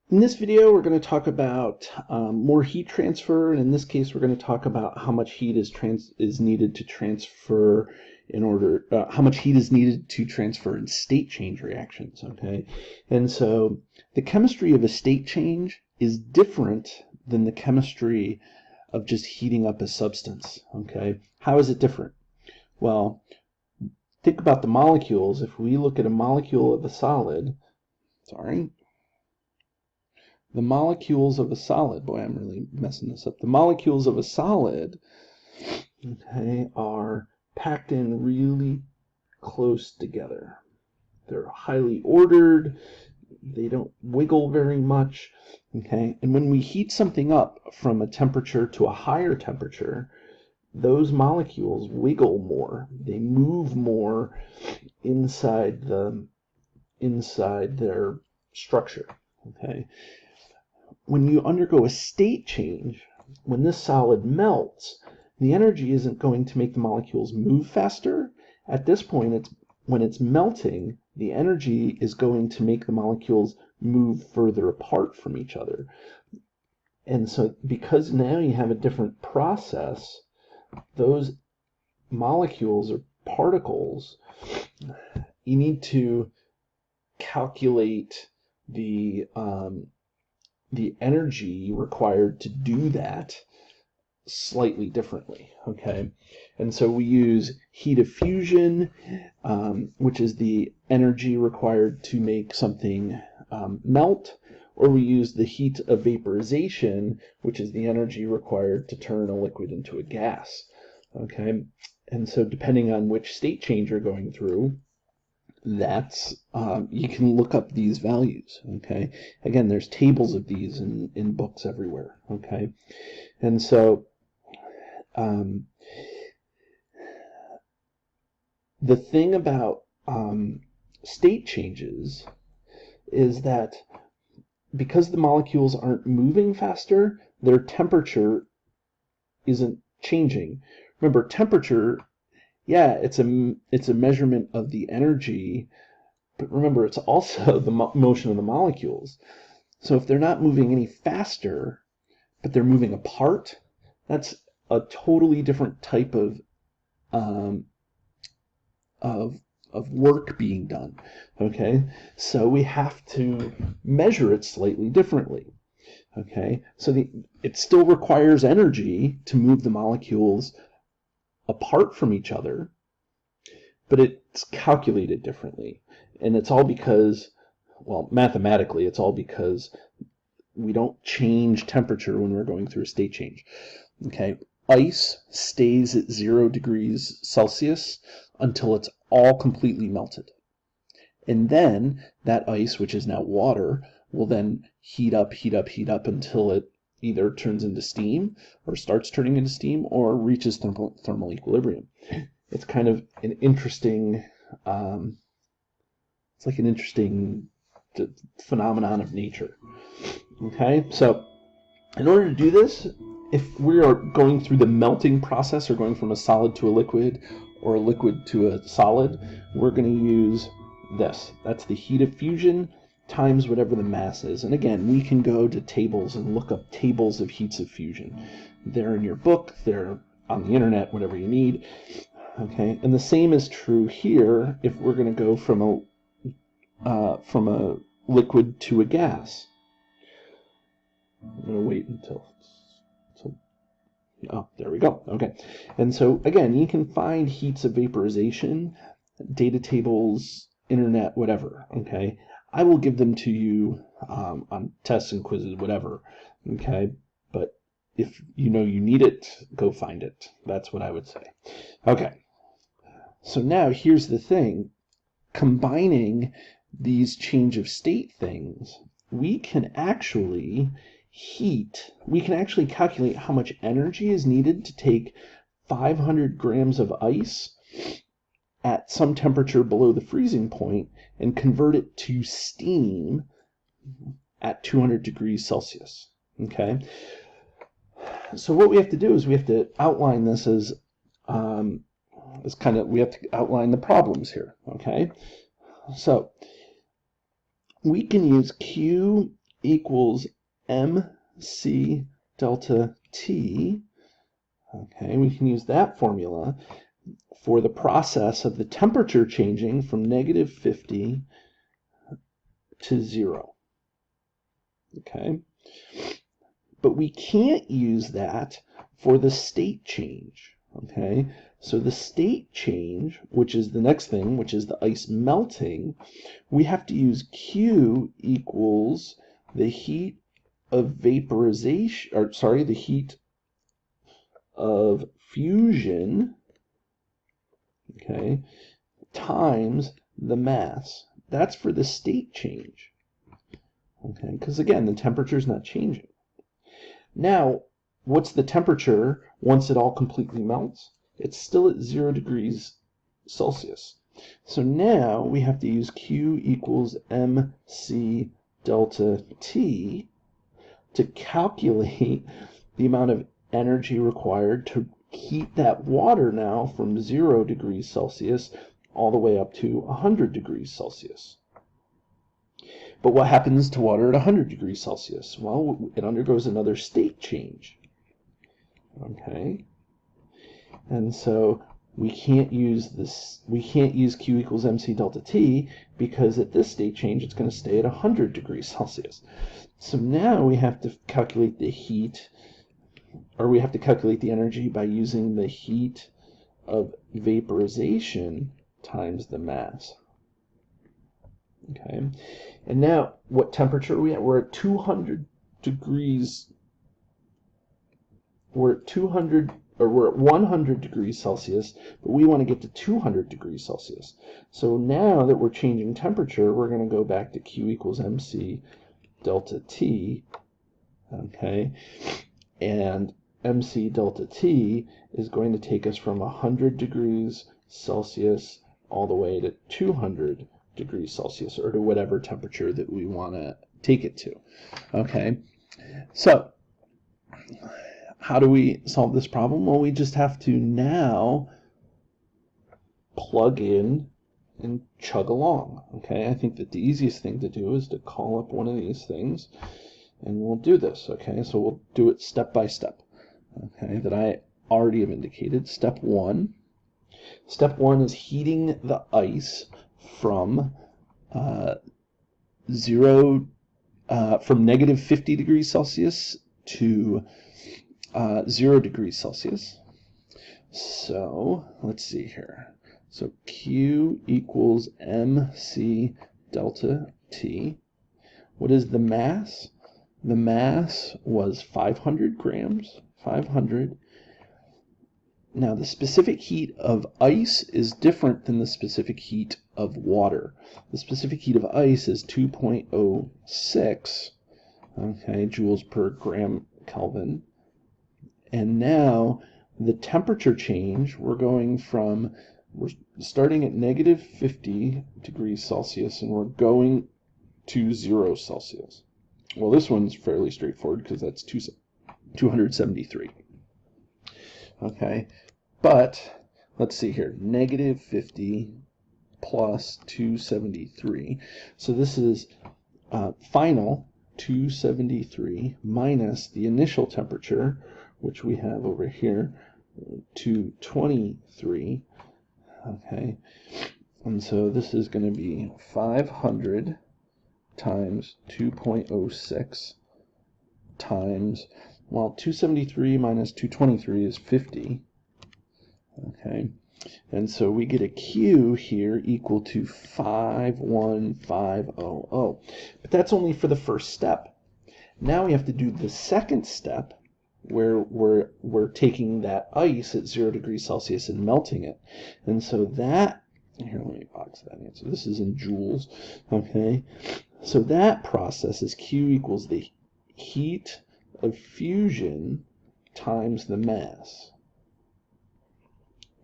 In this video, we're going to talk about more heat transfer, and in this case, we're going to talk about how much heat is needed to transfer how much heat is needed to transfer in state change reactions. Okay, and so the chemistry of a state change is different than the chemistry of just heating up a substance. Okay, how is it different? Well, think about the molecules. If we look at a molecule of a solid, the molecules of a solid, boy, I'm really messing this up. The molecules of a solid, okay, are packed in really close together. They're highly ordered. They don't wiggle very much, okay? And when we heat something up from a temperature to a higher temperature, those molecules wiggle more. They move more inside their structure, okay? When you undergo a state change, when this solid melts, the energy isn't going to make the molecules move faster. At this point, when it's melting, the energy is going to make the molecules move further apart from each other. And so because now you have a different process, those molecules or particles, you need to calculate the energy required to do that slightly differently, okay? And so we use heat of fusion, which is the energy required to make something melt, or we use the heat of vaporization, which is the energy required to turn a liquid into a gas, okay? And so depending on which state change you're going through, you can look up these values, okay? Again, there's tables of these in books everywhere, okay? And so the thing about state changes is that because the molecules aren't moving faster, their temperature isn't changing. Remember, temperature, yeah, it's a measurement of the energy, but remember, it's also the motion of the molecules. So if they're not moving any faster, but they're moving apart, that's a totally different type of work being done. Okay, so we have to measure it slightly differently. Okay, so it still requires energy to move the molecules apart from each other, but it's calculated differently. And it's all because, well, mathematically, it's all because we don't change temperature when we're going through a state change. Okay, ice stays at 0 degrees Celsius until it's all completely melted. And then that ice, which is now water, will then heat up until it either turns into steam or starts turning into steam or reaches thermal equilibrium. It's kind of an interesting, it's like an interesting phenomenon of nature. Okay, so in order to do this, if we are going through the melting process or going from a solid to a liquid or a liquid to a solid, we're going to use this. That's the heat of fusion times whatever the mass is. And again, we can go to tables and look up tables of heats of fusion. They're in your book, they're on the internet, whatever you need. Okay, and the same is true here if we're going to go from a liquid to a gas. I'm going to wait until oh, there we go. Okay, and so again, you can find heats of vaporization, data tables, internet, whatever. Okay, I will give them to you on tests and quizzes, whatever. Okay, but if you know you need it, go find it. That's what I would say. Okay, so now here's the thing. Combining these change of state things, we can actually calculate how much energy is needed to take 500 grams of ice at some temperature below the freezing point and convert it to steam at 200 degrees Celsius. Okay, so what we have to do is we have to outline this as we have to outline the problems here. Okay, so we can use Q equals mc delta T. Okay, we can use that formula for the process of the temperature changing from negative 50 to 0. Okay, but we can't use that for the state change. Okay, so the state change, which is the next thing, which is the ice melting, we have to use Q equals the heat of vaporization, or sorry, the heat of fusion, okay, times the mass. That's for the state change, okay, because again, the temperature is not changing. Now, what's the temperature once it all completely melts? It's still at 0 degrees Celsius. So now we have to use Q equals mc delta T to calculate the amount of energy required to heat that water now from 0 degrees Celsius all the way up to 100 degrees Celsius. But what happens to water at 100 degrees Celsius? Well, it undergoes another state change. Okay, and so we can't use Q equals mc delta T, because at this state change it's going to stay at 100 degrees Celsius. So now we have to calculate the heat, or we have to calculate the energy by using the heat of vaporization times the mass. Okay, and now what temperature are we at? We're at 200 degrees. We're at 100 degrees Celsius, but we want to get to 200 degrees Celsius. So now that we're changing temperature, we're going to go back to Q equals mc delta T, okay, and mc delta T is going to take us from 100 degrees Celsius all the way to 200 degrees Celsius, or to whatever temperature that we want to take it to. Okay, so how do we solve this problem? Well, we just have to now plug in and chug along. Okay, I think that the easiest thing to do is to call up one of these things, and we'll do this. Okay, so we'll do it step by step. Okay, that I already have indicated. Step one is heating the ice from from negative 50 degrees Celsius to 0 degrees Celsius. So let's see here. So Q equals mc delta T. What is the mass? The mass was 500 grams. 500. Now, the specific heat of ice is different than the specific heat of water. The specific heat of ice is 2.06, okay, joules per gram Kelvin. And now the temperature change, we're starting at negative 50 degrees Celsius and we're going to 0 Celsius. Well, this one's fairly straightforward because that's 273. Okay, but let's see here, negative 50 plus 273. So this is final 273 minus the initial temperature, which we have over here, 223. Okay, and so this is going to be 500 times 2.06 times, well, 273 minus 223 is 50. Okay, and so we get a Q here equal to 51500. But that's only for the first step. Now we have to do the second step, where we're taking that ice at 0 degrees Celsius and melting it. And so that, here, let me box that in. So this is in joules. Okay, so that process is Q equals the heat of fusion times the mass.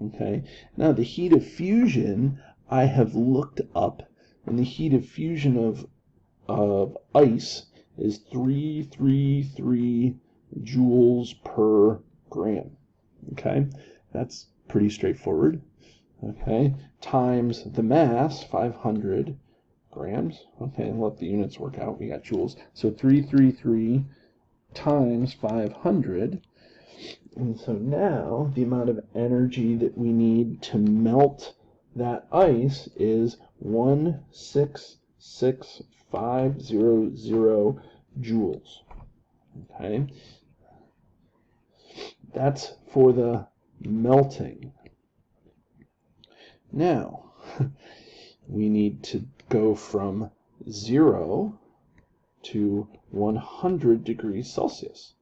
Okay, now the heat of fusion I have looked up, and the heat of fusion of ice is 333 joules per gram. Okay, that's pretty straightforward. Okay, times the mass, 500 grams. Okay, let the units work out. We got joules. So 333 times 500. And so now the amount of energy that we need to melt that ice is 166,500 joules. Okay, that's for the melting. Now, we need to go from 0 to 100 degrees Celsius.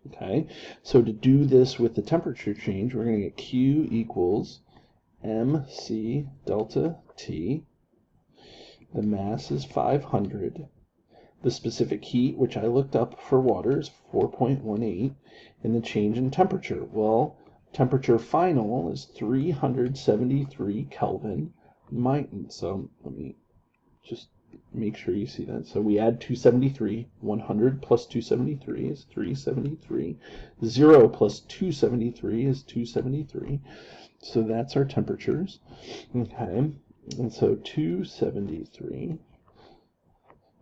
Okay, so to do this with the temperature change, we're going to get Q equals mc delta T. The mass is 500. The specific heat, which I looked up for water, is 4.18. And the change in temperature, well, temperature final is 373 Kelvin. So let me just make sure you see that. So we add 273. 100 plus 273 is 373. 0 plus 273 is 273. So that's our temperatures. Okay, and so 273.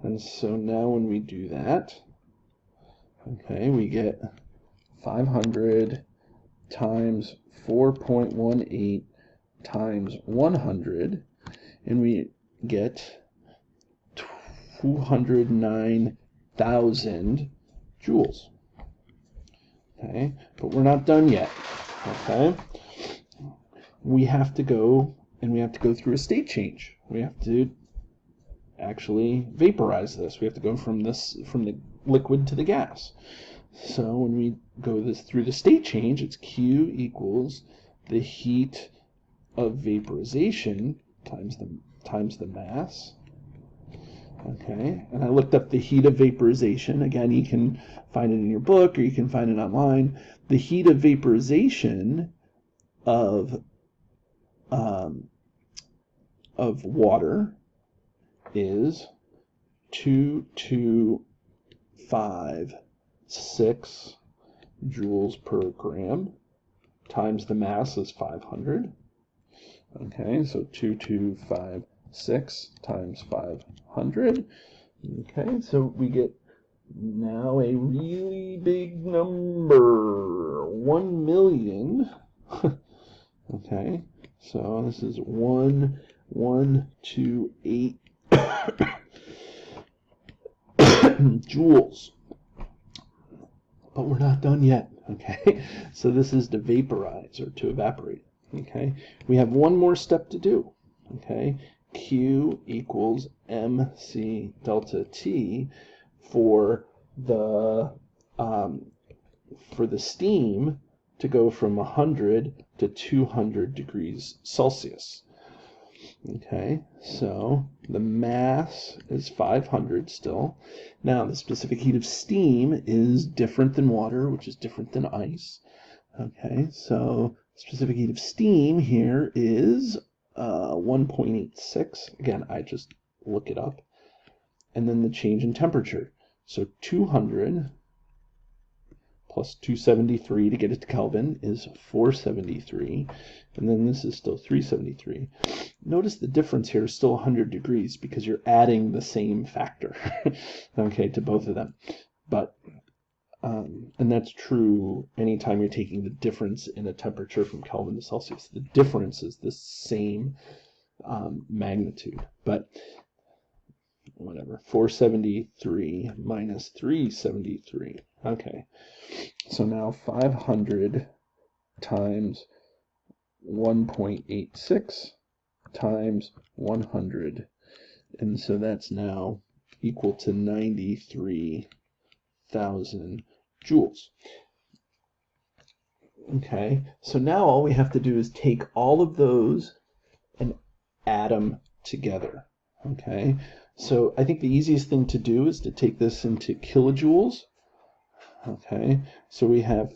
And so now when we do that, okay, we get 500 times 4.18 times 100, and we get 209,000 joules. Okay, but we're not done yet. Okay, we have to go through a state change. We have to actually vaporize this. We have to go from the liquid to the gas. So when we go through the state change, it's Q equals the heat of vaporization times the mass. Okay, and I looked up the heat of vaporization. Again, you can find it in your book or you can find it online. The heat of vaporization of water is 2256 joules per gram times the mass is 500. Okay, so 2256 times 500. Okay, so we get now a really big number, 1 million. Okay, so this is 1128 joules. But we're not done yet. Okay, so this is to vaporize or to evaporate. Okay, we have one more step to do. Okay, Q equals mc delta T for the steam to go from 100 to 200 degrees Celsius. Okay, so the mass is 500 still. Now, the specific heat of steam is different than water, which is different than ice. Okay, so specific heat of steam here is 1.86. Again, I just look it up. And then the change in temperature. So 200 plus 273 to get it to Kelvin is 473. And then this is still 373. Notice the difference here is still 100 degrees because you're adding the same factor, okay, to both of them. But and that's true anytime you're taking the difference in a temperature from Kelvin to Celsius. The difference is the same magnitude, but whatever. 473 minus 373. Okay, so now 500 times 1.86 times 100, and so that's now equal to 93,000 joules. Okay, so now all we have to do is take all of those and add them together. Okay, so I think the easiest thing to do is to take this into kilojoules. Okay, so we have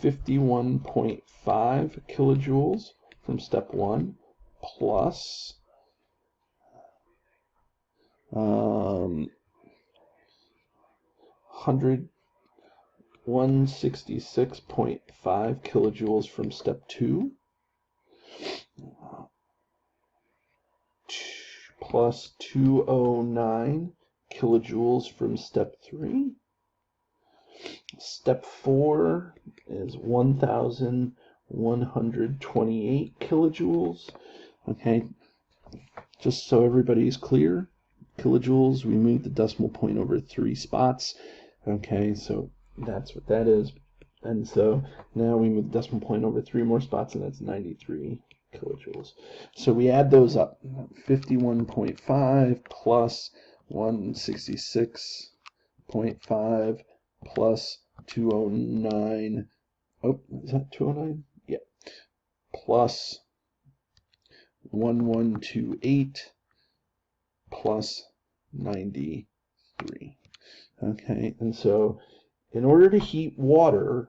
51.5 kilojoules from step 1 plus 166.5 kilojoules from step 2 plus 209 kilojoules from step 3. Step 4 is 1,128 kilojoules. Okay, just so everybody's clear, kilojoules, we move the decimal point over 3 spots. Okay, so that's what that is. And so now we move the decimal point over 3 more spots, and that's 93 kilojoules. So we add those up. 51.5 plus 166.5 plus 209. Oh, is that 209? Yeah. Plus 1128 plus 93. Okay, and so in order to heat water,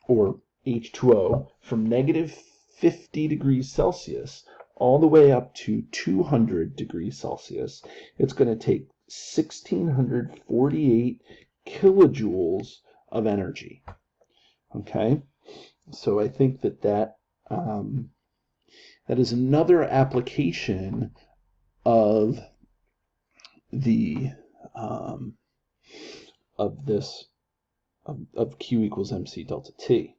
or H2O, from negative 50 degrees Celsius all the way up to 200 degrees Celsius, it's going to take 1,648 kilojoules of energy. Okay, so I think that is another application of the of Q equals mc delta T.